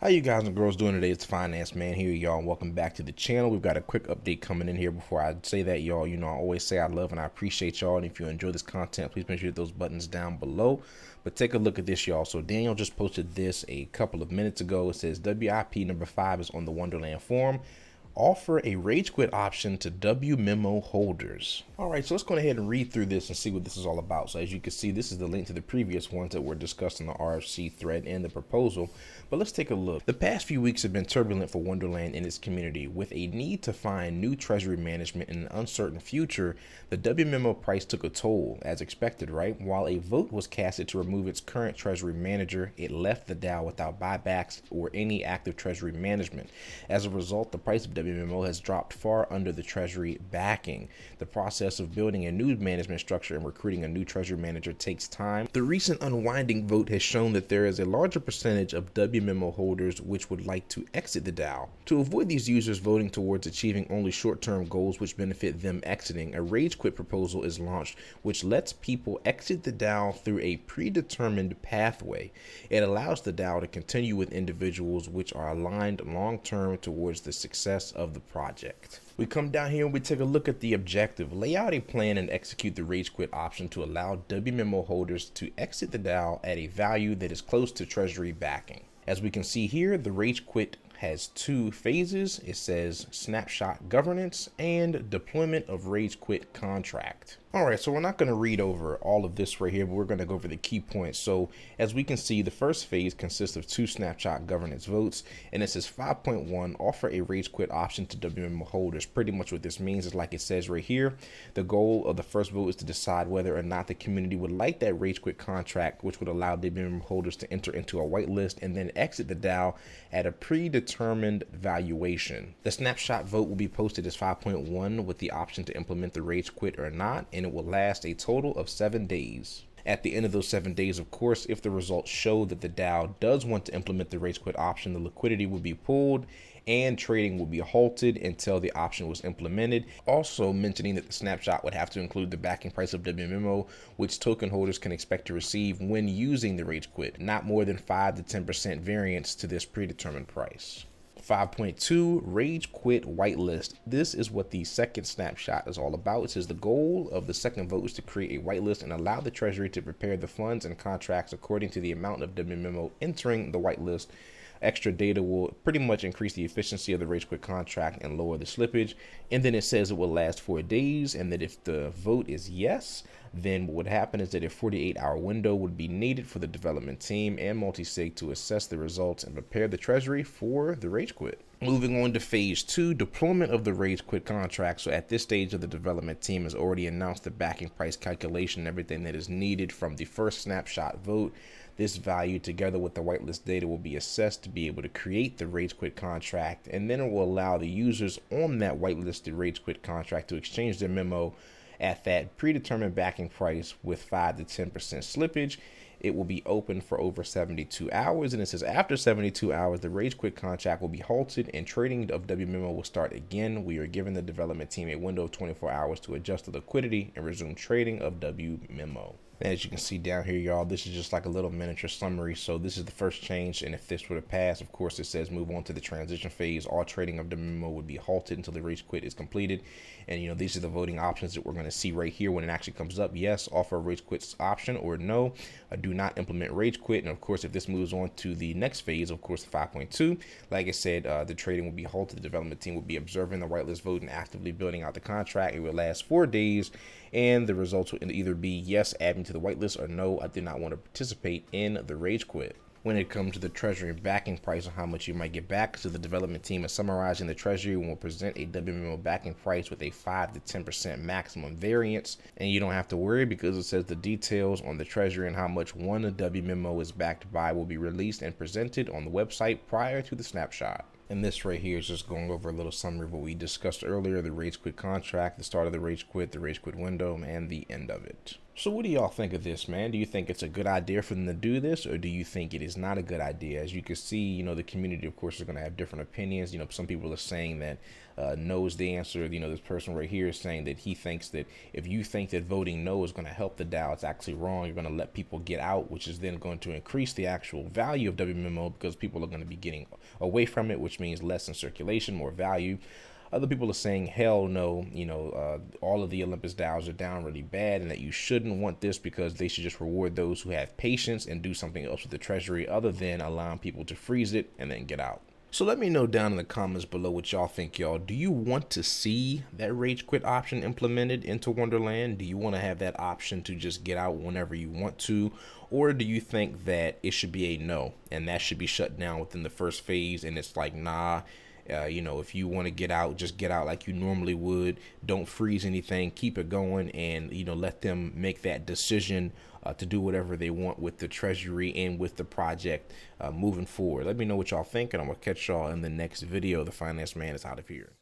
How you guys and girls doing today? It's Finance Man here, y'all. Welcome back to the channel. We've got a quick update coming in here. Before I say that, y'all, I always say I love and I appreciate y'all. And if you enjoy this content, please make sure you hit those buttons down below. But take a look at this, y'all. So Daniel just posted this a couple of minutes ago. It says WIP number 5 is on the Wonderland forum. Offer a rage quit option to W memo holders. All right, so let's go ahead and read through this and see what this is all about. So as you can see, this is the link to the previous ones that were discussed in the RFC thread and the proposal. But let's take a look. The past few weeks have been turbulent for Wonderland and its community. With a need to find new treasury management in an uncertain future, the W memo price took a toll, as expected, right? While a vote was casted to remove its current treasury manager, it left the DAO without buybacks or any active treasury management. As a result, the price of WMO has dropped far under the Treasury backing. The process of building a new management structure and recruiting a new Treasury manager takes time. The recent unwinding vote has shown that there is a larger percentage of WMO holders which would like to exit the DAO. To avoid these users voting towards achieving only short-term goals which benefit them exiting, a rage quit proposal is launched which lets people exit the DAO through a predetermined pathway. It allows the DAO to continue with individuals which are aligned long-term towards the success of the project. We come down here and we take a look at the objective. Lay out a plan and execute the rage quit option to allow WMO holders to exit the DAO at a value that is close to Treasury backing. As we can see here, the rage quit has two phases. It says snapshot governance and deployment of rage quit contract. All right, so we're not going to read over all of this right here, but we're going to go over the key points. So as we can see, the first phase consists of 2 snapshot governance votes, and it says 5.1 offer a rage quit option to WMO holders. Pretty much what this means is like it says right here, the goal of the first vote is to decide whether or not the community would like that rage quit contract, which would allow WMO holders to enter into a whitelist and then exit the DAO at a predetermined valuation. The snapshot vote will be posted as 5.1 with the option to implement the rage quit or not, and it will last a total of 7 days. At the end of those 7 days, of course, if the results show that the DAO does want to implement the rage quit option, the liquidity will be pulled and trading will be halted until the option was implemented. Also mentioning that the snapshot would have to include the backing price of WMO, which token holders can expect to receive when using the rage quit, not more than 5 to 10% variance to this predetermined price. 5.2 Rage Quit Whitelist. This is what the second snapshot is all about. It says the goal of the second vote is to create a whitelist and allow the Treasury to prepare the funds and contracts according to the amount of WMO entering the whitelist. Extra data will pretty much increase the efficiency of the rage quit contract and lower the slippage. And then it says it will last 4 days, and that if the vote is yes, then what would happen is that a 48-hour window would be needed for the development team and multi-sig to assess the results and prepare the Treasury for the rage quit. Moving on to phase 2, deployment of the rage quit contract. So at this stage of the development team has already announced the backing price calculation and everything that is needed from the first snapshot vote. This value together with the whitelist data will be assessed to be able to create the rage quit contract, and then it will allow the users on that whitelisted rage quit contract to exchange their memo at that predetermined backing price with 5 to 10% slippage. It will be open for over 72 hours, and it says after 72 hours, the rage quit contract will be halted and trading of WMemo will start again. We are giving the development team a window of 24 hours to adjust the liquidity and resume trading of WMemo. As you can see down here, y'all, this is just like a little miniature summary. So this is the first change, and if this were to pass, of course, it says move on to the transition phase. All trading of the memo would be halted until the rage quit is completed. And these are the voting options that we're going to see right here when it actually comes up. Yes, offer a rage quit option, or no, do not implement rage quit. And of course, if this moves on to the next phase, of course, 5.2, like I said, the trading will be halted. The development team will be observing the whitelist vote and actively building out the contract. It will last 4 days, and the results will either be yes, add me to the whitelist, or no, I did not want to participate in the rage quit. When it comes to the Treasury backing price and how much you might get back, so the development team is summarizing the Treasury and will present a WMO backing price with a 5 to 10% maximum variance. And you don't have to worry because it says the details on the Treasury and how much one WMO is backed by will be released and presented on the website prior to the snapshot. And this right here is just going over a little summary of what we discussed earlier, the rage quit contract, the start of the rage quit window, and the end of it. So what do y'all think of this, man? Do you think it's a good idea for them to do this, or do you think it is not a good idea? As you can see, the community, of course, is going to have different opinions. Some people are saying that no is the answer. This person right here is saying that he thinks that if you think that voting no is going to help the Dow, it's actually wrong. You're going to let people get out, which is then going to increase the actual value of WMMO because people are going to be getting away from it, which means less in circulation, more value. Other people are saying, hell no, all of the Olympus DAOs are down really bad and that you shouldn't want this because they should just reward those who have patience and do something else with the Treasury other than allowing people to freeze it and then get out. So let me know down in the comments below what y'all think, y'all. Do you want to see that rage quit option implemented into Wonderland? Do you want to have that option to just get out whenever you want to? Or do you think that it should be a no and that should be shut down within the first phase and it's like, nah, if you want to get out, just get out like you normally would. Don't freeze anything. Keep it going and, let them make that decision to do whatever they want with the Treasury and with the project moving forward. Let me know what y'all think, and I'm going to catch y'all in the next video. The Finance Man is out of here.